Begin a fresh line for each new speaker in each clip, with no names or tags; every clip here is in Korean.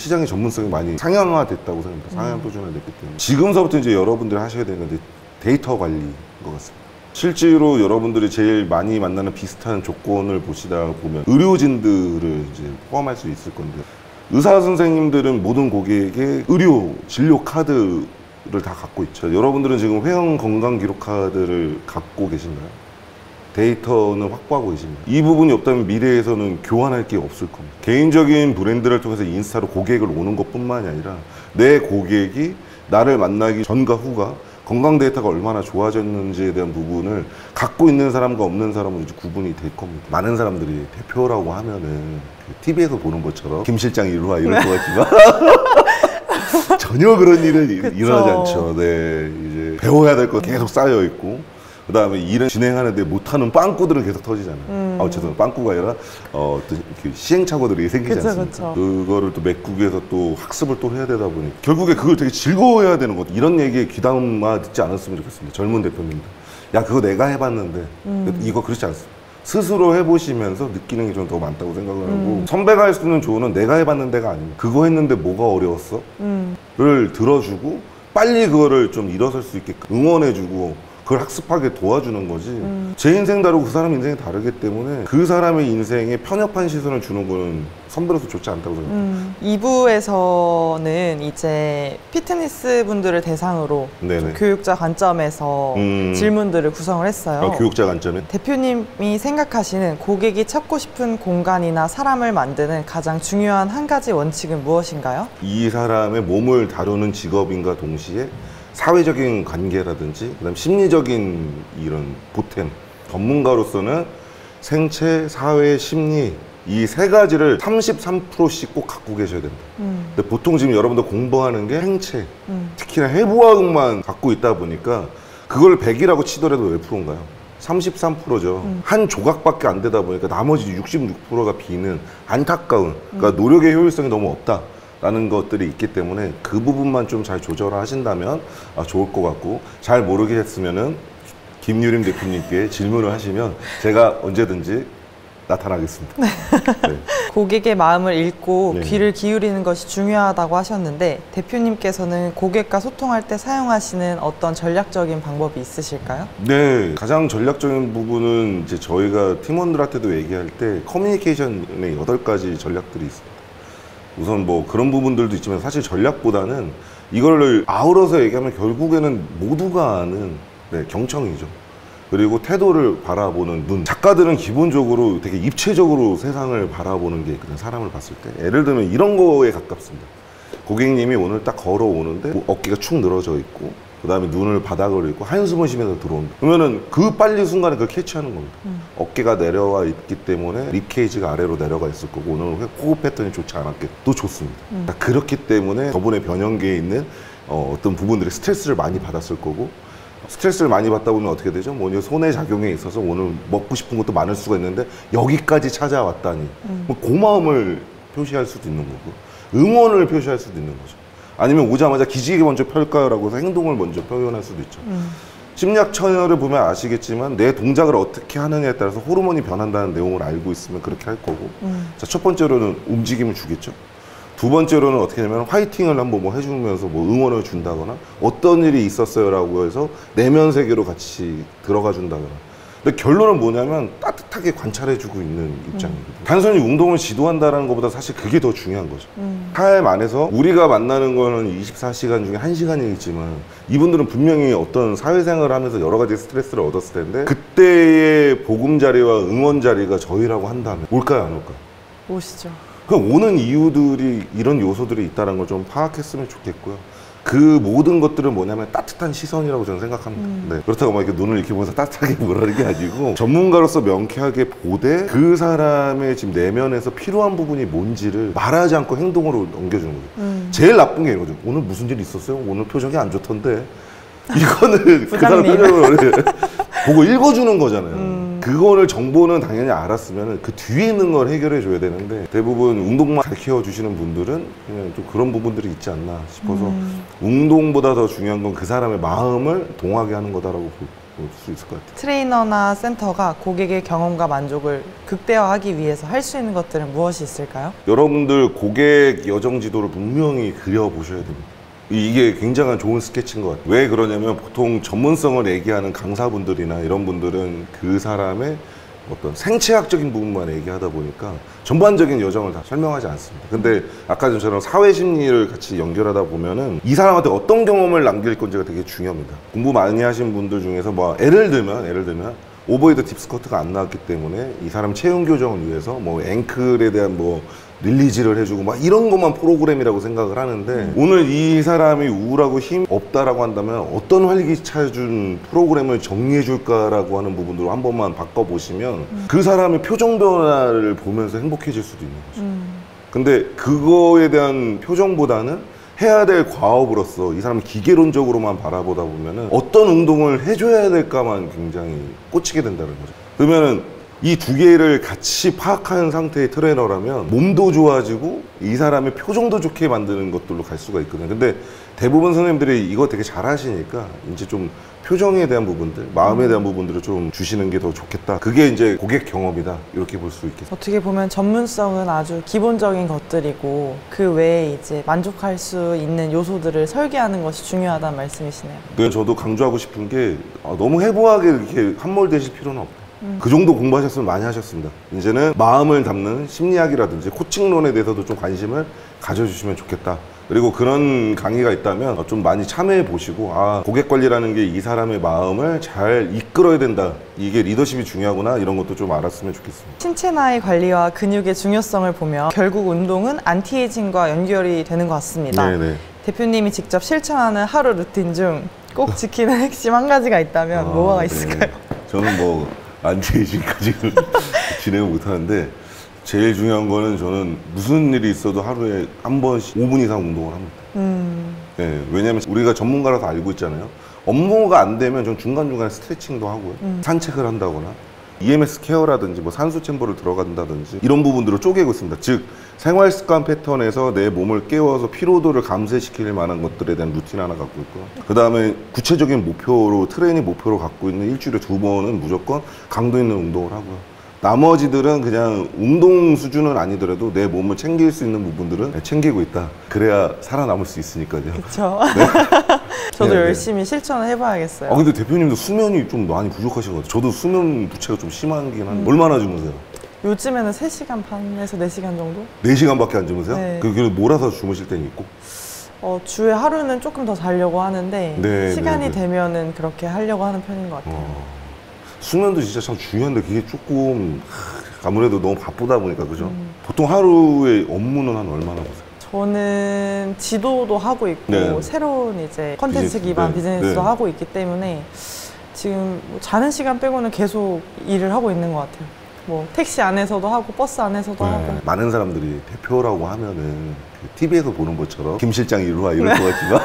시장의 전문성이 많이 상향화됐다고 생각합니다. 상향 표준화됐기 때문에 지금서부터 이제 여러분들이 하셔야 되는 게 데이터 관리인 것 같습니다. 실제로 여러분들이 제일 많이 만나는 비슷한 조건을 보시다 보면 의료진들을 이제 포함할 수 있을 건데, 의사 선생님들은 모든 고객의 의료 진료 카드를 다 갖고 있죠. 여러분들은 지금 회원 건강 기록 카드를 갖고 계신가요? 데이터는 확보하고 계십니다. 이 부분이 없다면 미래에서는 교환할 게 없을 겁니다. 개인적인 브랜드를 통해서 인스타로 고객을 오는 것뿐만이 아니라 내 고객이 나를 만나기 전과 후가 건강 데이터가 얼마나 좋아졌는지에 대한 부분을 갖고 있는 사람과 없는 사람은 이제 구분이 될 겁니다. 많은 사람들이 대표라고 하면은 TV에서 보는 것처럼 김 실장 이리 와 이럴 것 같지만 전혀 그런 일은 일어나지 않죠. 네, 이제 배워야 될 거 계속 쌓여 있고, 그 다음에 일을 진행하는데 못하는 빵꾸들은 계속 터지잖아요. 죄송해요. 빵꾸가 아니라 시행착오들이 생기지 않습니까? 그거를 또 메꾸기 위해서 또 학습을 또 해야 되다 보니 결국에 그걸 되게 즐거워해야 되는 것. 이런 얘기에 귀담아 듣지 않았으면 좋겠습니다. 젊은 대표님들. 야, 그거 내가 해봤는데 이거 그렇지 않습니다. 스스로 해보시면서 느끼는 게 좀 더 많다고 생각을 하고, 선배가 할 수 있는 조언은 내가 해봤는데가 아닙니다. 그거 했는데 뭐가 어려웠어? 를 들어주고 빨리 그거를 좀 일어설 수 있게끔 응원해주고 그걸 학습하게 도와주는 거지. 제 인생 다르고 그 사람 인생이 다르기 때문에 그 사람의 인생에 편협한 시선을 주는 거는 선배로서 좋지 않다고 생각합니다.
2부에서는 이제 피트니스 분들을 대상으로 교육자 관점에서 질문들을 구성을 했어요.
교육자 관점에?
대표님이 생각하시는 고객이 찾고 싶은 공간이나 사람을 만드는 가장 중요한 한 가지 원칙은 무엇인가요? 이
사람의 몸을 다루는 직업인과 동시에 사회적인 관계라든지 그다음 심리적인 이런 보탬, 전문가로서는 생체, 사회, 심리 이 세 가지를 33%씩 꼭 갖고 계셔야 됩니다. 근데 보통 지금 여러분들 공부하는 게 생체, 특히나 해부학만 갖고 있다 보니까 그걸 100이라고 치더라도 몇 프로인가요? 33%죠. 한 조각밖에 안 되다 보니까 나머지 66%가 비는 안타까운, 그러니까 노력의 효율성이 너무 없다 라는 것들이 있기 때문에 그 부분만 좀 잘 조절하신다면 좋을 것 같고, 잘 모르겠으면은 김유림 대표님께 질문을 하시면 제가 언제든지 나타나겠습니다. 네.
고객의 마음을 읽고 귀를 기울이는 것이 중요하다고 하셨는데, 대표님께서는 고객과 소통할 때 사용하시는 어떤 전략적인 방법이 있으실까요?
네, 가장 전략적인 부분은 이제 저희가 팀원들한테도 얘기할 때 커뮤니케이션의 8가지 전략들이 있습니다. 우선 뭐 그런 부분들도 있지만 사실 전략보다는 이걸 아우러서 얘기하면 결국에는 모두가 아는 경청이죠. 그리고 태도를 바라보는 눈. 작가들은 기본적으로 되게 입체적으로 세상을 바라보는 게 있거든요. 사람을 봤을 때. 예를 들면 이런 거에 가깝습니다. 고객님이 오늘 딱 걸어오는데 어깨가 축 늘어져 있고, 그 다음에 눈을 바닥으로 있고 한숨을 쉬면서 들어온다. 그러면은 그 빨리 순간에 그걸 캐치하는 겁니다. 어깨가 내려와 있기 때문에 립케이지가 아래로 내려가 있을 거고, 오늘 호흡 패턴이 좋지 않았겠. 또 좋습니다. 그렇기 때문에 저번에 변형계에 있는 어떤 부분들이 스트레스를 많이 받았을 거고, 스트레스를 많이 받다 보면 어떻게 되죠? 뭐 손해 작용에 있어서 오늘 먹고 싶은 것도 많을 수가 있는데 여기까지 찾아왔다니 뭐 고마움을 표시할 수도 있는 거고, 응원을 표시할 수도 있는 거죠. 아니면 오자마자 기지개 먼저 펼까요? 라고 해서 행동을 먼저 표현할 수도 있죠. 심리학 처녀를 보면 아시겠지만 내 동작을 어떻게 하느냐에 따라서 호르몬이 변한다는 내용을 알고 있으면 그렇게 할 거고, 자, 첫 번째로는 움직임을 주겠죠. 두 번째로는 어떻게 하냐면 화이팅을 한번 뭐 해주면서 뭐 응원을 준다거나, 어떤 일이 있었어요 라고 해서 내면 세계로 같이 들어가 준다거나. 근데 결론은 뭐냐면 따뜻하게 관찰해주고 있는 입장입니다. 단순히 운동을 지도한다는 것보다 사실 그게 더 중요한 거죠. 삶 안에서 우리가 만나는 거는 24시간 중에 1시간이겠지만 이분들은 분명히 어떤 사회생활을 하면서 여러 가지 스트레스를 얻었을 텐데, 그때의 보금자리와 응원자리가 저희라고 한다면 올까요, 안 올까요?
오시죠.
그 오는 이유들이, 이런 요소들이 있다는 걸 좀 파악했으면 좋겠고요. 그 모든 것들은 뭐냐면 따뜻한 시선이라고 저는 생각합니다. 네. 그렇다고 막 이렇게 눈을 이렇게 보면서 따뜻하게 뭐라는 게 아니고, 전문가로서 명쾌하게 보되 그 사람의 지금 내면에서 필요한 부분이 뭔지를 말하지 않고 행동으로 넘겨주는 거죠. 제일 나쁜 게 이거죠. 오늘 무슨 일 있었어요? 오늘 표정이 안 좋던데. 이거는 그 사람 표정을 보고 읽어주는 거잖아요. 그거를 정보는 당연히 알았으면 그 뒤에 있는 걸 해결해 줘야 되는데, 대부분 운동만 가르쳐 주시는 분들은 그냥 좀 그런 부분들이 있지 않나 싶어서 운동보다 더 중요한 건 그 사람의 마음을 동하게 하는 거다라고 볼 수 있을 것 같아요.
트레이너나 센터가 고객의 경험과 만족을 극대화하기 위해서 할 수 있는 것들은 무엇이 있을까요?
여러분들 고객 여정 지도를 분명히 그려보셔야 됩니다. 이게 굉장히 좋은 스케치인 것 같아요. 왜 그러냐면 보통 전문성을 얘기하는 강사분들이나 이런 분들은 그 사람의 어떤 생체학적인 부분만 얘기하다 보니까 전반적인 여정을 다 설명하지 않습니다. 근데 아까 전처럼 사회심리를 같이 연결하다 보면은 이 사람한테 어떤 경험을 남길 건지가 되게 중요합니다. 공부 많이 하신 분들 중에서 뭐 예를 들면 오버헤드 딥스커트가 안 나왔기 때문에 이 사람 체형 교정을 위해서 뭐 앵클에 대한 뭐 릴리즈를 해주고 막 이런 것만 프로그램이라고 생각을 하는데 오늘 이 사람이 우울하고 힘 없다라고 한다면 어떤 활기차준 프로그램을 정리해 줄까라고 하는 부분으로 한 번만 바꿔보시면 그 사람의 표정 변화를 보면서 행복해질 수도 있는 거죠. 근데 그거에 대한 표정보다는 해야 될 과업으로서 이 사람을 기계론적으로만 바라보다 보면은 어떤 운동을 해줘야 될까만 굉장히 꽂히게 된다는 거죠. 그러면은 이 두 개를 같이 파악하는 상태의 트레이너라면 몸도 좋아지고 이 사람의 표정도 좋게 만드는 것들로 갈 수가 있거든요. 근데 대부분 선생님들이 이거 되게 잘 하시니까 이제 좀 표정에 대한 부분들, 마음에 대한 부분들을 좀 주시는 게 더 좋겠다. 그게 이제 고객 경험이다. 이렇게 볼 수 있겠습니다.
어떻게 보면 전문성은 아주 기본적인 것들이고 그 외에 이제 만족할 수 있는 요소들을 설계하는 것이 중요하다는 말씀이시네요.
그래서 저도 강조하고 싶은 게 너무 해부하게 이렇게 함몰되실 필요는 없다. 그 정도 공부하셨으면 많이 하셨습니다. 이제는 마음을 담는 심리학이라든지 코칭론에 대해서도 좀 관심을 가져주시면 좋겠다. 그리고 그런 강의가 있다면 좀 많이 참여해 보시고 고객 관리라는 게 이 사람의 마음을 잘 이끌어야 된다. 이게 리더십이 중요하구나. 이런 것도 좀 알았으면 좋겠습니다.
신체 나이 관리와 근육의 중요성을 보면 결국 운동은 안티에이징과 연결이 되는 것 같습니다.
네네.
대표님이 직접 실천하는 하루 루틴 중 꼭 지키는 핵심 한 가지가 있다면 뭐가 있을까요?
저는 뭐 안티에이징까지는 진행을 못하는데 제일 중요한 거는 저는 무슨 일이 있어도 하루에 한 번씩 5분 이상 운동을 합니다. 네, 왜냐면 우리가 전문가라서 알고 있잖아요. 업무가 안 되면 전 중간중간에 스트레칭도 하고요. 산책을 한다거나 EMS 케어라든지 뭐 산소 챔버를 들어간다든지 이런 부분들을 쪼개고 있습니다. 즉 생활 습관 패턴에서 내 몸을 깨워서 피로도를 감쇄시킬 만한 것들에 대한 루틴 하나 갖고 있고요. 그 다음에 구체적인 목표로 트레이닝 목표로 갖고 있는 일주일에 2번은 무조건 강도 있는 운동을 하고요. 나머지들은 그냥 운동 수준은 아니더라도 내 몸을 챙길 수 있는 부분들은 챙기고 있다. 그래야 살아남을 수 있으니까요.
그렇죠.
네.
저도
네,
열심히 실천을 해봐야겠어요.
근데 대표님도 수면이 좀 많이 부족하신 것 같아요. 저도 수면 부채가 좀 심하긴 한데 얼마나 주무세요?
요즘에는 3시간 반에서 4시간 정도?
4시간밖에 안 주무세요?
네.
그걸 몰아서 주무실 때는 있고?
주에 하루는 조금 더 자려고 하는데
네,
시간이
네, 네.
되면은 그렇게 하려고 하는 편인 것 같아요.
수면도 진짜 참 중요한데 그게 조금 아무래도 너무 바쁘다 보니까 그죠? 보통 하루에 업무는 한 얼마나 보세요?
저는 지도도 하고 있고
네.
새로운 이제 컨텐츠
비즈니스,
기반
네.
비즈니스도
네.
하고 있기 때문에 지금 뭐 자는 시간 빼고는 계속 일을 하고 있는 것 같아요. 뭐 택시 안에서도 하고 버스 안에서도 하고.
많은 사람들이 대표라고 하면은 그 TV에서 보는 것처럼 김 실장 이리 와 이럴 것 같지만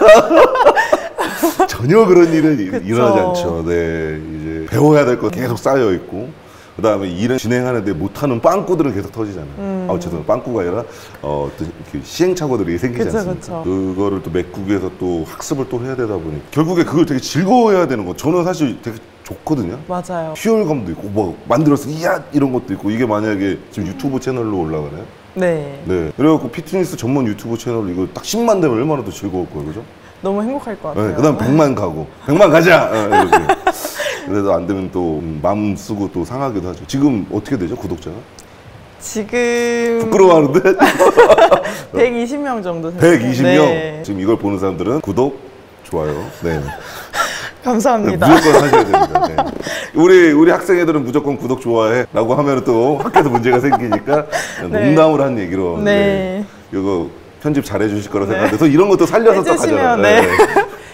전혀 그런 일은
그쵸.
일어나지 않죠. 네, 이제 배워야 될 거 계속 쌓여 있고, 그 다음에 일을 진행하는데 못하는 빵꾸들은 계속 터지잖아요. 죄송합니다. 빵꾸가 아니라 어떤 시행착오들이 생기지
그쵸,
않습니까?
그쵸.
그거를 또 메꾸기 위해서 또 학습을 또 해야 되다 보니 결국에 그걸 되게 즐거워해야 되는 거. 저는 사실 되게 좋거든요.
맞아요.
희열감도 있고 뭐 만들어서 이야 이런 것도 있고 이게 만약에 지금 유튜브 채널로 올라가나요?
네.
네. 그래갖고 피트니스 전문 유튜브 채널 이거 딱 10만 되면 얼마나 더 즐거울 거예요, 그죠?
너무 행복할 것 같아요.
네. 그다음 100만 가고 100만 가자. 이렇게. 그래도 안 되면 또 마음 쓰고 또 상하기도 하죠. 지금 어떻게 되죠, 구독자가?
지금
부끄러워하는데
120명 정도 됐어요.
120명.
네.
지금 이걸 보는 사람들은 구독, 좋아요. 네.
감사합니다.
무조건 하셔야 됩니다. 네. 우리 학생애들은 무조건 구독 좋아해라고 하면 또 학교에서 문제가 생기니까
네.
농담으로 한 얘기로.
네.
이거 편집 잘해 주실 거라 생각하는데 또 이런 것도 살려서 또
해주시면
가져가요.
네.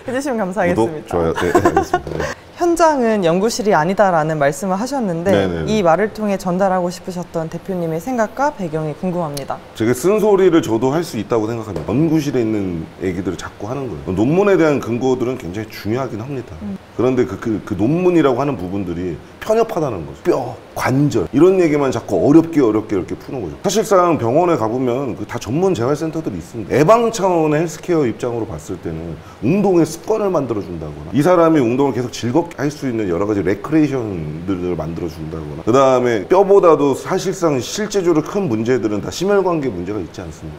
해주시면 감사하겠습니다.
구독, 좋아요. 네, 알겠습니다. 네.
현장은 연구실이 아니다라는 말씀을 하셨는데
네네네.
이 말을 통해 전달하고 싶으셨던 대표님의 생각과 배경이 궁금합니다.
제가 쓴소리를 저도 할 수 있다고 생각합니다. 연구실에 있는 얘기들을 자꾸 하는 거예요. 논문에 대한 근거들은 굉장히 중요하긴 합니다. 그런데 그 논문이라고 하는 부분들이 편협하다는 거죠. 뼈, 관절 이런 얘기만 자꾸 어렵게 이렇게 푸는 거죠. 사실상 병원에 가보면 다 전문 재활센터들이 있습니다. 예방 차원의 헬스케어 입장으로 봤을 때는 운동의 습관을 만들어준다거나 이 사람이 운동을 계속 즐겁게 할 수 있는 여러 가지 레크레이션들을 만들어 준다거나, 그 다음에 뼈보다도 사실상 실제적으로 큰 문제들은 다 심혈관계 문제가 있지 않습니까?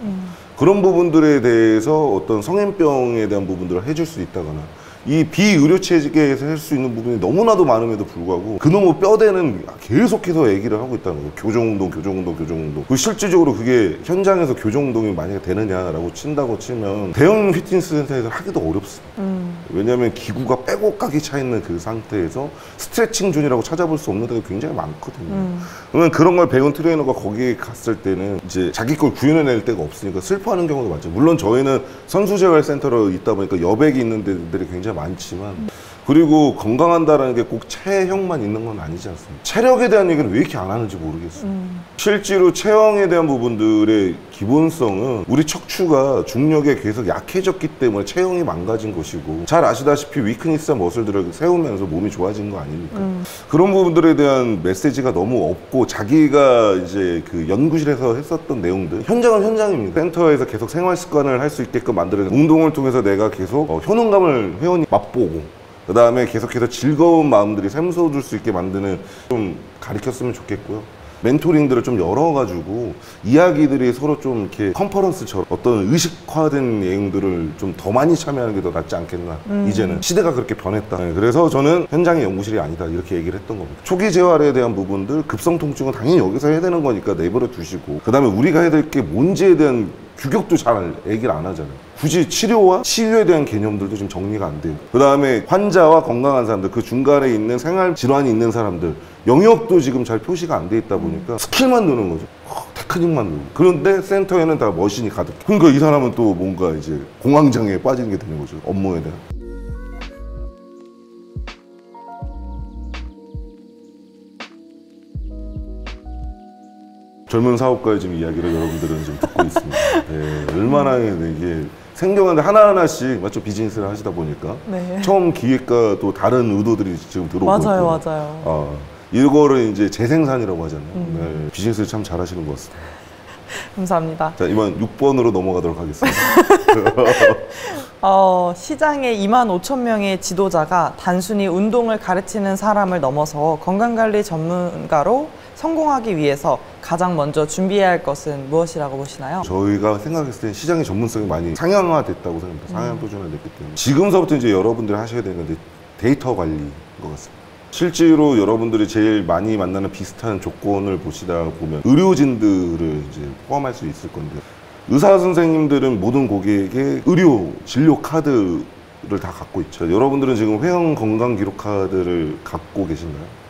그런 부분들에 대해서 어떤 성인병에 대한 부분들을 해줄 수 있다거나, 이 비의료 체계에서 할 수 있는 부분이 너무나도 많음에도 불구하고 그놈의 뼈대는 계속해서 얘기를 하고 있다는 거예요. 교정운동, 교정운동, 교정운동. 그 실질적으로 그게 현장에서 교정운동이 만약에 되느냐라고 친다고 치면 대형 피트니스 센터에서 하기도 어렵습니다. 왜냐하면 기구가 빼곡하게 차 있는 그 상태에서 스트레칭 존이라고 찾아볼 수 없는 데가 굉장히 많거든요. 그러면 그런 걸 배운 트레이너가 거기에 갔을 때는 이제 자기 걸 구현해낼 데가 없으니까 슬퍼하는 경우도 많죠. 물론 저희는 선수재활센터로 있다 보니까 여백이 있는 데들이 굉장히 많지만, 그리고 건강한다라는 게 꼭 체형만 있는 건 아니지 않습니까? 체력에 대한 얘기는 왜 이렇게 안 하는지 모르겠어요. 실제로 체형에 대한 부분들의 기본성은 우리 척추가 중력에 계속 약해졌기 때문에 체형이 망가진 것이고, 잘 아시다시피 위크니스한 머슬들을 세우면서 몸이 좋아진 거 아닙니까? 그런 부분들에 대한 메시지가 너무 없고, 자기가 이제 그 연구실에서 했었던 내용들, 현장은 현장입니다. 센터에서 계속 생활 습관을 할 수 있게끔 만들어낸 운동을 통해서 내가 계속 효능감을 회원이 맛보고, 그 다음에 계속해서 즐거운 마음들이 샘솟을 수 있게 만드는 좀 가르쳤으면 좋겠고요. 멘토링들을 좀 열어가지고 이야기들이 서로 좀 이렇게 컨퍼런스처럼 어떤 의식화된 내용들을 좀 더 많이 참여하는 게 더 낫지 않겠나. 이제는 시대가 그렇게 변했다. 네, 그래서 저는 현장의 연구실이 아니다 이렇게 얘기를 했던 겁니다. 초기 재활에 대한 부분들, 급성 통증은 당연히 여기서 해야 되는 거니까 내버려 두시고, 그 다음에 우리가 해야 될 게 뭔지에 대한 규격도 잘 얘기를 안 하잖아요. 굳이 치료와 치유에 대한 개념들도 지금 정리가 안 돼요. 그 다음에 환자와 건강한 사람들, 그 중간에 있는 생활 질환이 있는 사람들, 영역도 지금 잘 표시가 안 돼 있다 보니까 스킬만 느는 거죠. 테크닉만 느는. 그런데 센터에는 다 머신이 가득. 그러니까 이 사람은 또 뭔가 이제 공황장애에 빠지는 게 되는 거죠. 업무에 대한. 젊은 사업가의 지금 이야기를 여러분들은 지금 듣고 있습니다. 네, 얼마나 이게 생경한데 하나하나씩 맞죠? 비즈니스를 하시다 보니까
네.
처음 기획과 또 다른 의도들이 지금 들어오고
맞아요,
있고.
맞아요.
이거를 이제 재생산이라고 하잖아요. 네, 비즈니스를 참 잘하시는 것 같습니다.
감사합니다.
자, 이번 6번으로 넘어가도록 하겠습니다.
시장에 2만 5천 명의 지도자가 단순히 운동을 가르치는 사람을 넘어서 건강관리 전문가로 성공하기 위해서 가장 먼저 준비해야 할 것은 무엇이라고 보시나요?
저희가 생각했을 때 시장의 전문성이 많이 상향화됐다고 생각합니다. 상향 표준화됐기 때문에 지금서부터 이제 여러분들이 하셔야 되는 건데 데이터 관리인 것 같습니다. 실제로 여러분들이 제일 많이 만나는 비슷한 조건을 보시다 보면 의료진들을 이제 포함할 수 있을 건데, 의사 선생님들은 모든 고객에게 의료 진료 카드를 다 갖고 있죠. 여러분들은 지금 회원 건강 기록 카드를 갖고 계신가요?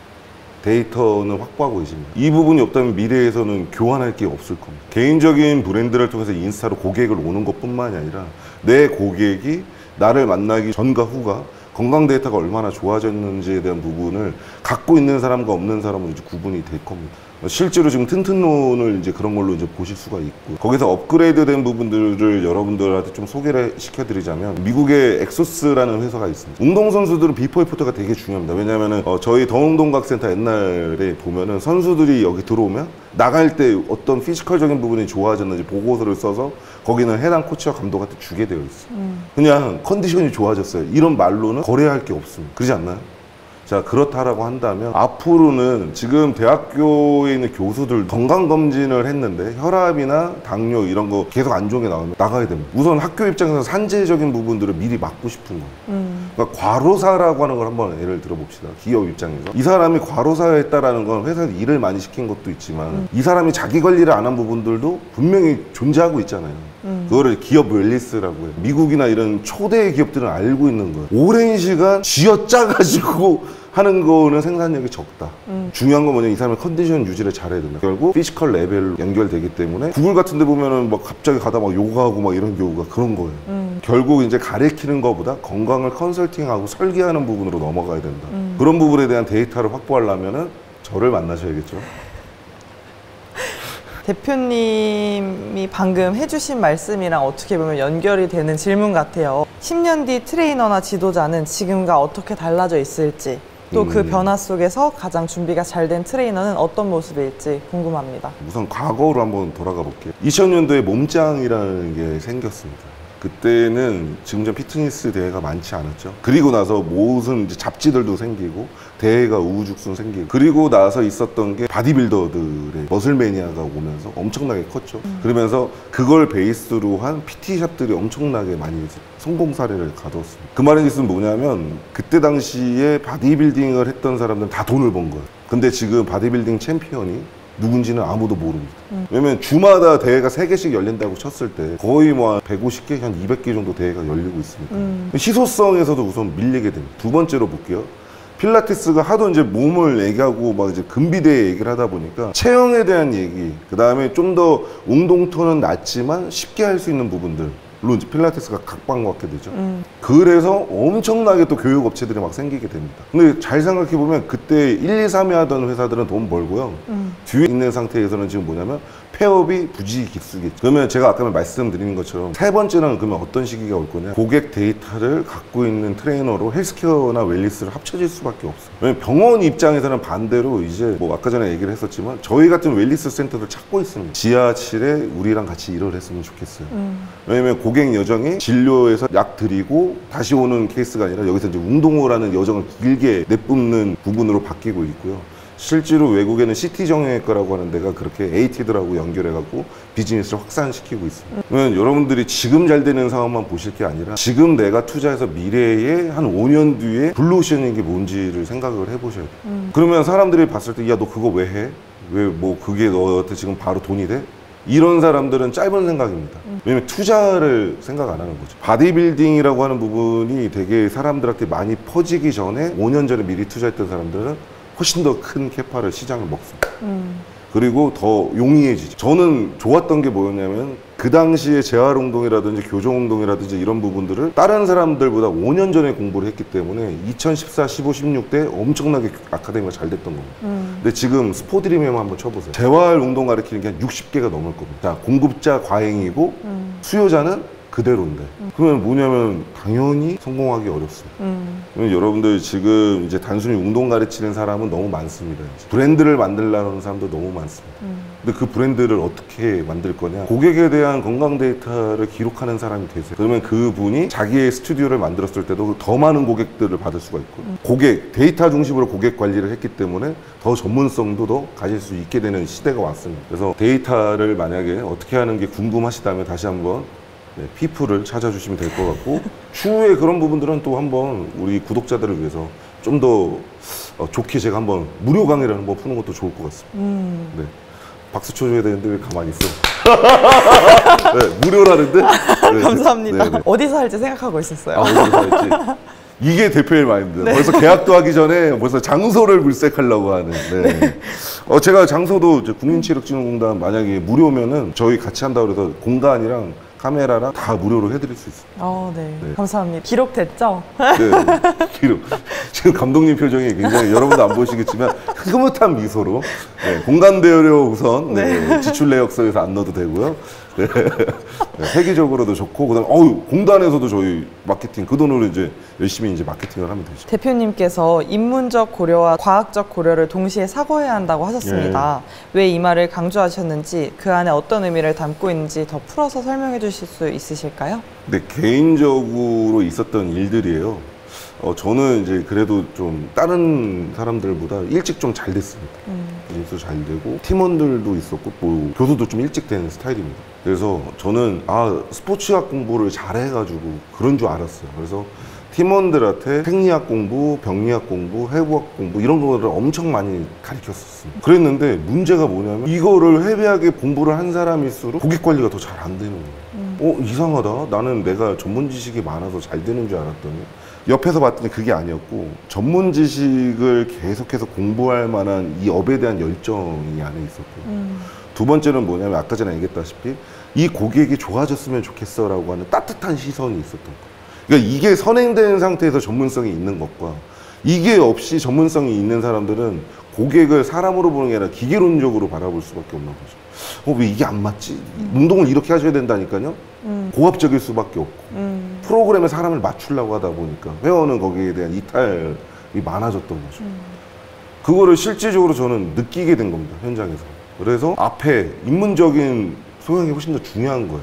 데이터는 확보하고 계십니다. 이 부분이 없다면 미래에서는 교환할 게 없을 겁니다. 개인적인 브랜드를 통해서 인스타로 고객을 오는 것뿐만이 아니라 내 고객이 나를 만나기 전과 후가 건강 데이터가 얼마나 좋아졌는지에 대한 부분을 갖고 있는 사람과 없는 사람은 이제 구분이 될 겁니다. 실제로 지금 튼튼론을 이제 그런 걸로 이제 보실 수가 있고, 거기서 업그레이드된 부분들을 여러분들한테 좀 소개를 시켜드리자면, 미국의 엑소스라는 회사가 있습니다. 운동선수들은 비포 애프터가 되게 중요합니다. 왜냐하면 저희 더운동각센터 옛날에 보면은 선수들이 여기 들어오면 나갈 때 어떤 피지컬적인 부분이 좋아졌는지 보고서를 써서 거기는 해당 코치와 감독한테 주게 되어 있어요. 그냥 컨디션이 좋아졌어요. 이런 말로는 거래할 게 없습니다. 그러지 않나요? 자, 그렇다라고 한다면 앞으로는 지금 대학교에 있는 교수들 건강검진을 했는데 혈압이나 당뇨 이런 거 계속 안 좋은 게 나오면 나가야 됩니다. 우선 학교 입장에서 산재적인 부분들을 미리 막고 싶은 거예요. 그러니까 과로사라고 하는 걸 한번 예를 들어봅시다. 기업 입장에서 이 사람이 과로사였다라는 건 회사에서 일을 많이 시킨 것도 있지만 이 사람이 자기 관리를 안 한 부분들도 분명히 존재하고 있잖아요. 그거를 기업 웰리스라고 해요. 미국이나 이런 초대 기업들은 알고 있는 거예요. 오랜 시간 쥐어짜가지고 하는 거는 생산력이 적다. 중요한 건 뭐냐, 이 사람의 컨디션 유지를 잘해야 된다. 결국 피지컬 레벨로 연결되기 때문에 구글 같은 데 보면은 막 갑자기 가다 막 요가하고 막 이런 경우가 그런 거예요. 결국 이제 가르치는 것보다 건강을 컨설팅하고 설계하는 부분으로 넘어가야 된다. 그런 부분에 대한 데이터를 확보하려면은 저를 만나셔야겠죠.
대표님이 방금 해주신 말씀이랑 어떻게 보면 연결이 되는 질문 같아요. 10년 뒤 트레이너나 지도자는 지금과 어떻게 달라져 있을지, 또 그 변화 속에서 가장 준비가 잘 된 트레이너는 어떤 모습일지 궁금합니다.
우선 과거로 한번 돌아가 볼게요. 2000년도에 몸짱이라는 게 생겼습니다. 그때는 지금처럼 피트니스 대회가 많지 않았죠. 그리고 나서 무슨 이제 잡지들도 생기고 대회가 우후죽순 생기고, 그리고 나서 있었던 게 바디빌더들의 머슬매니아가 오면서 엄청나게 컸죠. 그러면서 그걸 베이스로 한 PT샵들이 엄청나게 많이 성공 사례를 가뒀습니다. 그 말인 뜻은 뭐냐면 그때 당시에 바디빌딩을 했던 사람들은 다 돈을 번 거예요. 근데 지금 바디빌딩 챔피언이 누군지는 아무도 모릅니다. 왜냐면 주마다 대회가 3개씩 열린다고 쳤을 때 거의 뭐 150개, 한 200개 정도 대회가 열리고 있습니다. 희소성에서도 우선 밀리게 됩니다. 두 번째로 볼게요. 필라테스가 하도 이제 몸을 얘기하고 막 이제 근비대에 얘기를 하다 보니까 체형에 대한 얘기, 그 다음에 좀 더 운동토는 낮지만 쉽게 할 수 있는 부분들, 물론 이제 필라테스가 각광받게 되죠. 그래서 엄청나게 또 교육업체들이 막 생기게 됩니다. 근데 잘 생각해보면 그때 1, 2, 3위 하던 회사들은 돈 벌고요. 뒤에 있는 상태에서는 지금 뭐냐면 폐업이 부지기수겠죠. 그러면 제가 아까 말씀드린 것처럼 세 번째는 그러면 어떤 시기가 올 거냐. 고객 데이터를 갖고 있는 트레이너로 헬스케어나 웰니스를 합쳐질 수밖에 없어요. 왜냐면 병원 입장에서는 반대로 이제 뭐 아까 전에 얘기를 했었지만 저희 같은 웰니스 센터를 찾고 있습니다. 지하실에 우리랑 같이 일을 했으면 좋겠어요. 왜냐면 고객 여정이 진료에서 약 드리고 다시 오는 케이스가 아니라 여기서 이제 운동을 하는 여정을 길게 내뿜는 부분으로 바뀌고 있고요. 실제로 외국에는 CT 정형외과라고 하는 데가 그렇게 AT들하고 연결해갖고 비즈니스를 확산시키고 있습니다. 그러면 여러분들이 지금 잘 되는 상황만 보실 게 아니라 지금 내가 투자해서 미래에 한 5년 뒤에 블루오션인 게 뭔지를 생각을 해보셔야 돼요. 그러면 사람들이 봤을 때 야, 너 그거 왜 해? 왜 뭐 그게 너한테 지금 바로 돈이 돼? 이런 사람들은 짧은 생각입니다. 왜냐면 투자를 생각 안 하는 거죠. 바디빌딩이라고 하는 부분이 되게 사람들한테 많이 퍼지기 전에 5년 전에 미리 투자했던 사람들은 훨씬 더 큰 캐파를 시장을 먹습니다. 그리고 더 용이해지죠. 저는 좋았던 게 뭐였냐면 그 당시에 재활운동이라든지 교정운동이라든지 이런 부분들을 다른 사람들보다 5년 전에 공부를 했기 때문에 2014, 15, 16 때 엄청나게 아카데미가 잘 됐던 겁니다. 근데 지금 스포드림에만 한번 쳐보세요. 재활운동 가르치는 게 한 60개가 넘을 겁니다. 자, 공급자 과잉이고 수요자는 그대로인데 그러면 뭐냐면 당연히 성공하기 어렵습니다. 그러면 여러분들 지금 이제 단순히 운동 가르치는 사람은 너무 많습니다. 이제. 브랜드를 만들려는 사람도 너무 많습니다. 근데 그 브랜드를 어떻게 만들 거냐, 고객에 대한 건강 데이터를 기록하는 사람이 되세요. 그러면 그분이 자기의 스튜디오를 만들었을 때도 더 많은 고객들을 받을 수가 있고 고객 데이터 중심으로 고객 관리를 했기 때문에 더 전문성도 더 가질 수 있게 되는 시대가 왔습니다. 그래서 데이터를 만약에 어떻게 하는 게 궁금하시다면 다시 한번 피플을 찾아주시면 될 것 같고 추후에 그런 부분들은 또 한번 우리 구독자들을 위해서 좀 더 좋게 제가 한번 무료 강의를 한번 푸는 것도 좋을 것 같습니다. 네. 박수 쳐줘야 되는데 왜 가만히 있어? 네, 무료라는데? 네,
감사합니다.
네, 네.
어디서 할지 생각하고 있었어요.
어디서 할지. 이게 대표의 마인드입니다. 벌써 계약도 하기 전에 벌써 장소를 물색하려고 하는. 네. 제가 장소도 이제 국민체력진흥공단 만약에 무료면은 저희 같이 한다고 해서 공간이랑 카메라랑 다 무료로 해드릴 수 있습니다.
네.
네.
감사합니다. 기록됐죠?
네, 기록. 지금 감독님 표정이 굉장히 여러분도 안 보시겠지만 흐뭇한 미소로 공간 대여료 우선 지출 내역서에서 안 넣어도 되고요. 네. 세계적으로도 좋고 그다음에 공단에서도 저희 마케팅 그 돈으로 이제 열심히 이제 마케팅을 하면 되죠.
대표님께서 인문적 고려와 과학적 고려를 동시에 사고해야 한다고 하셨습니다. 왜 이 말을 강조하셨는지 그 안에 어떤 의미를 담고 있는지 더 풀어서 설명해 주실 수 있으실까요?
네, 개인적으로 있었던 일들이에요. 저는 이제 그래도 좀 다른 사람들보다 일찍 좀 잘 됐습니다. 일도 잘 되고 팀원들도 있었고 뭐 교수도 좀 일찍 되는 스타일입니다. 그래서 저는 스포츠학 공부를 잘해가지고 그런 줄 알았어요. 그래서 팀원들한테 생리학 공부, 병리학 공부, 해부학 공부 이런 거를 엄청 많이 가르쳤었습니다. 그랬는데 문제가 뭐냐면 이거를 해외하게 공부를 한 사람일수록 고객 관리가 더 잘 안 되는 거예요. 이상하다. 나는 내가 전문 지식이 많아서 잘 되는 줄 알았더니 옆에서 봤더니 그게 아니었고 전문 지식을 계속해서 공부할 만한 이 업에 대한 열정이 안에 있었고 두 번째는 뭐냐면 아까 전에 얘기했다시피 이 고객이 좋아졌으면 좋겠어 라고 하는 따뜻한 시선이 있었던 거예요. 그러니까 이게 선행된 상태에서 전문성이 있는 것과 이게 없이 전문성이 있는 사람들은 고객을 사람으로 보는 게 아니라 기계론적으로 바라볼 수밖에 없는 거죠. 왜 이게 안 맞지? 운동을 이렇게 하셔야 된다니까요. 고압적일 수밖에 없고 프로그램에 사람을 맞추려고 하다 보니까 회원은 거기에 대한 이탈이 많아졌던 거죠. 그거를 실질적으로 저는 느끼게 된 겁니다. 현장에서. 그래서 앞에 인문적인 소양이 훨씬 더 중요한 거예요.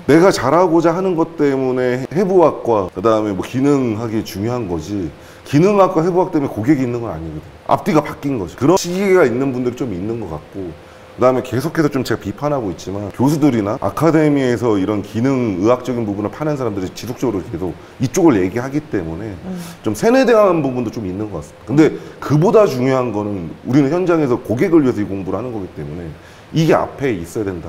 내가 잘하고자 하는 것 때문에 해부학과 그다음에 뭐 기능학이 중요한 거지, 기능학과 해부학 때문에 고객이 있는 건 아니거든. 앞뒤가 바뀐 거지. 그런 시기가 있는 분들이 좀 있는 것 같고, 그다음에 계속해서 좀 제가 비판하고 있지만, 교수들이나 아카데미에서 이런 기능 의학적인 부분을 파는 사람들이 지속적으로 계속 이쪽을 얘기하기 때문에 좀 세뇌대한 부분도 좀 있는 것 같습니다. 근데 그보다 중요한 거는 우리는 현장에서 고객을 위해서 이 공부를 하는 거기 때문에 이게 앞에 있어야 된다.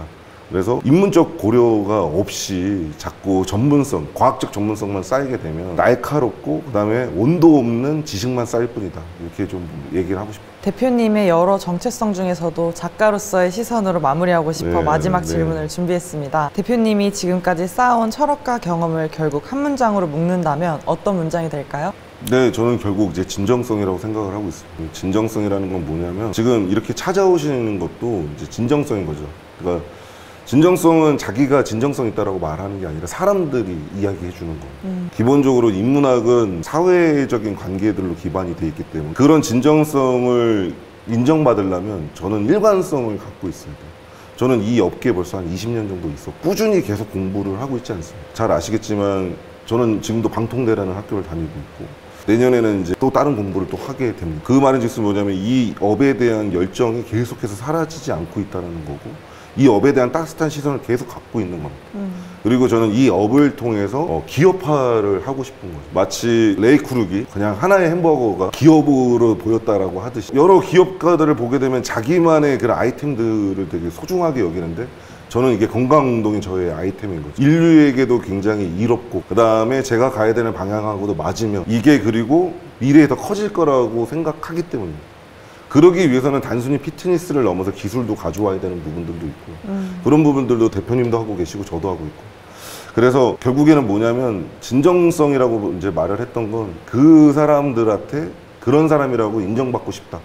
그래서 인문적 고려가 없이 자꾸 전문성, 과학적 전문성만 쌓이게 되면 날카롭고 그다음에 온도 없는 지식만 쌓일 뿐이다. 이렇게 좀 얘기를 하고 싶어요.
대표님의 여러 정체성 중에서도 작가로서의 시선으로 마무리하고 싶어
네,
마지막
네.
질문을 준비했습니다. 대표님이 지금까지 쌓아온 철학과 경험을 결국 한 문장으로 묶는다면 어떤 문장이 될까요?
네, 저는 결국 이제 진정성이라고 생각을 하고 있습니다. 진정성이라는 건 뭐냐면, 지금 이렇게 찾아오시는 것도 이제 진정성인 거죠. 그러니까 진정성은 자기가 진정성 있다라고 말하는 게 아니라 사람들이 이야기해 주는 거예요. 기본적으로 인문학은 사회적인 관계들로 기반이 돼 있기 때문에 그런 진정성을 인정받으려면 저는 일관성을 갖고 있습니다. 저는 이 업계에 벌써 한 20년 정도 있어 꾸준히 계속 공부를 하고 있지 않습니다. 잘 아시겠지만 저는 지금도 방통대라는 학교를 다니고 있고, 내년에는 이제 또 다른 공부를 또 하게 됩니다. 그 말인즉슨 뭐냐면 이 업에 대한 열정이 계속해서 사라지지 않고 있다는 거고, 이 업에 대한 따뜻한 시선을 계속 갖고 있는 겁니다. 그리고 저는 이 업을 통해서 기업화를 하고 싶은 거죠. 마치 레이 크룩이 그냥 하나의 햄버거가 기업으로 보였다라고 하듯이, 여러 기업가들을 보게 되면 자기만의 그런 아이템들을 되게 소중하게 여기는데, 저는 이게 건강운동이 저의 아이템인 거죠. 인류에게도 굉장히 이롭고, 그 다음에 제가 가야 되는 방향하고도 맞으며, 이게 그리고 미래에 더 커질 거라고 생각하기 때문입니다. 그러기 위해서는 단순히 피트니스를 넘어서 기술도 가져와야 되는 부분들도 있고, 그런 부분들도 대표님도 하고 계시고 저도 하고 있고. 그래서 결국에는 뭐냐면, 진정성이라고 이제 말을 했던 건 그 사람들한테 그런 사람이라고 인정받고 싶다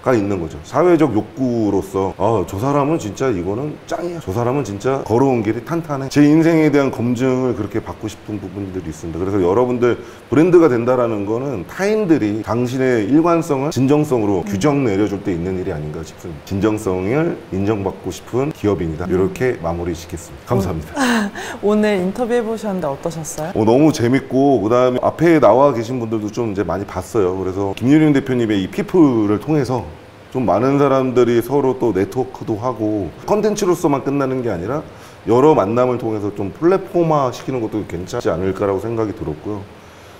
가 있는 거죠. 사회적 욕구로서 저 사람은 진짜 이거는 짱이야, 저 사람은 진짜 걸어온 길이 탄탄해, 제 인생에 대한 검증을 그렇게 받고 싶은 부분들이 있습니다. 그래서 여러분들 브랜드가 된다라는 거는 타인들이 당신의 일관성을 진정성으로 규정 내려줄 때 있는 일이 아닌가 싶습니다. 진정성을 인정받고 싶은 기업인이다. 이렇게 마무리 짓겠습니다. 감사합니다.
오늘 인터뷰 해보셨는데 어떠셨어요?
너무 재밌고, 그 다음에 앞에 나와 계신 분들도 좀 이제 많이 봤어요. 그래서 김유림 대표님의 이 피플을 통해서 좀 많은 사람들이 서로 또 네트워크도 하고, 컨텐츠로서만 끝나는 게 아니라 여러 만남을 통해서 좀 플랫폼화 시키는 것도 괜찮지 않을까라고 생각이 들었고요.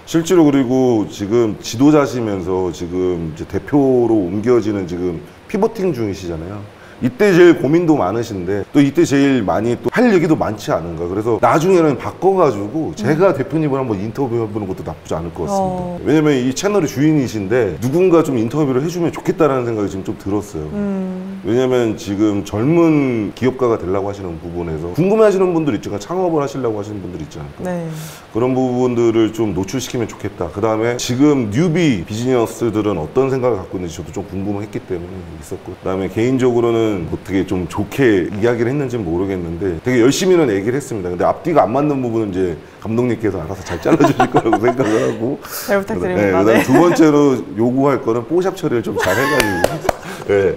실제로 그리고 지금 지도자시면서 지금 이제 대표로 옮겨지는 지금 피보팅 중이시잖아요. 이때 제일 고민도 많으신데 또 이때 제일 많이 또 할 얘기도 많지 않은가. 그래서 나중에는 바꿔가지고 제가 대표님을 한번 인터뷰해보는 것도 나쁘지 않을 것 같습니다. 왜냐면 이 채널의 주인이신데 누군가 좀 인터뷰를 해주면 좋겠다라는 생각이 지금 좀 들었어요. 왜냐면 지금 젊은 기업가가 되려고 하시는 부분에서 궁금해하시는 분들 있잖아요. 창업을 하시려고 하시는 분들 있잖아요.
네.
그런 부분들을 좀 노출시키면 좋겠다. 그 다음에 지금 뉴비 비즈니스들은 어떤 생각을 갖고 있는지 저도 좀 궁금했기 때문에 있었고, 그 다음에 개인적으로는 어떻게 좀 좋게 이야기를 했는지는 모르겠는데 되게 열심히는 얘기를 했습니다. 근데 앞뒤가 안 맞는 부분은 이제 감독님께서 알아서 잘 잘라주실 거라고 생각을 하고,
잘 부탁드립니다.
그다음에
네.
두 번째로 요구할 거는 뽀샵 처리를 좀 잘 해가지고 네.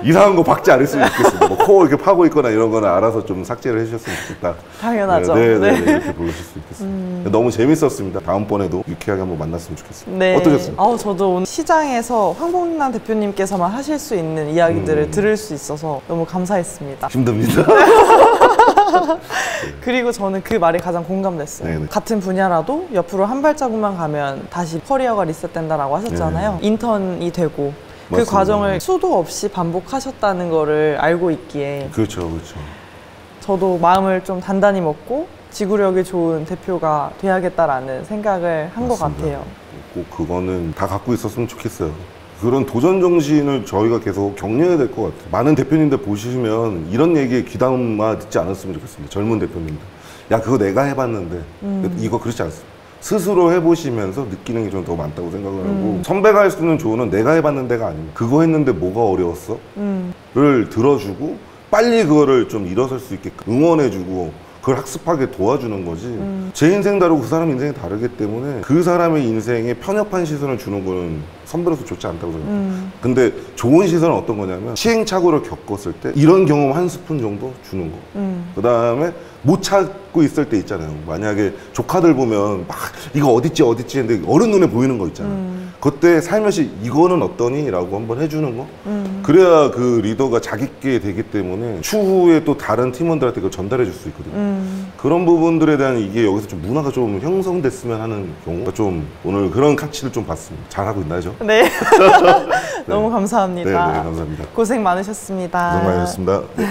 이상한 거 박지 않았으면 좋겠습니다. 뭐 코 이렇게 파고 있거나 이런 거는 알아서 좀 삭제를 해주셨으면 좋겠다.
당연하죠.
네,
네.
이렇게 불러줄 수 있겠습니다. 너무 재밌었습니다. 다음번에도 유쾌하게 한번 만났으면 좋겠습니다.
네.
어떠셨어요?
저도 오늘 시장에서 황봉남 대표님께서만 하실 수 있는 이야기들을 들을 수 있어서 너무 감사했습니다.
힘듭니다.
그리고 저는 그 말이 가장 공감됐어요.
네네.
같은 분야라도 옆으로 한 발자국만 가면 다시 커리어가 리셋된다라고 하셨잖아요. 인턴이 되고 그
맞습니다.
과정을 수도 없이 반복하셨다는 거를 알고 있기에
그렇죠, 그렇죠.
저도 마음을 좀 단단히 먹고 지구력이 좋은 대표가 돼야겠다라는 생각을 한 것
맞습니다.
같아요.
꼭 그거는 다 갖고 있었으면 좋겠어요. 그런 도전 정신을 저희가 계속 격려해야 될 것 같아요. 많은 대표님들 보시면 이런 얘기에 귀담아 듣지 않았으면 좋겠습니다. 젊은 대표님들. 야, 그거 내가 해봤는데. 이거 그렇지 않습니다. 스스로 해보시면서 느끼는 게 좀 더 많다고 생각을 하고, 선배가 할 수 있는 조언은 내가 해봤는 데가 아닙니다. 그거 했는데 뭐가 어려웠어? 를 들어주고 빨리 그거를 좀 일어설 수 있게끔 응원해주고 그걸 학습하게 도와주는 거지. 제 인생 다르고 그 사람 인생이 다르기 때문에 그 사람의 인생에 편협한 시선을 주는 거는 선배로서 좋지 않다고 생각해요. 근데 좋은 시선은 어떤 거냐면 시행착오를 겪었을 때 이런 경험 한 스푼 정도 주는 거. 그 다음에 못 찾고 있을 때 있잖아요. 만약에 조카들 보면 막 이거 어딨지 했는데 어른 눈에 보이는 거 있잖아요. 그때 살며시 이거는 어떠니? 라고 한번 해주는 거. 그래야 그 리더가 자기께 되기 때문에 추후에 또 다른 팀원들한테 그걸 전달해 줄 수 있거든요. 그런 부분들에 대한 이게 여기서 좀 문화가 좀 형성됐으면 하는 경우가 좀 오늘 그런 가치를 좀 봤습니다. 잘하고 있나요, 저?
네. 너무 감사합니다.
네, 감사합니다.
고생 많으셨습니다.
고생 많으셨습니다. 네.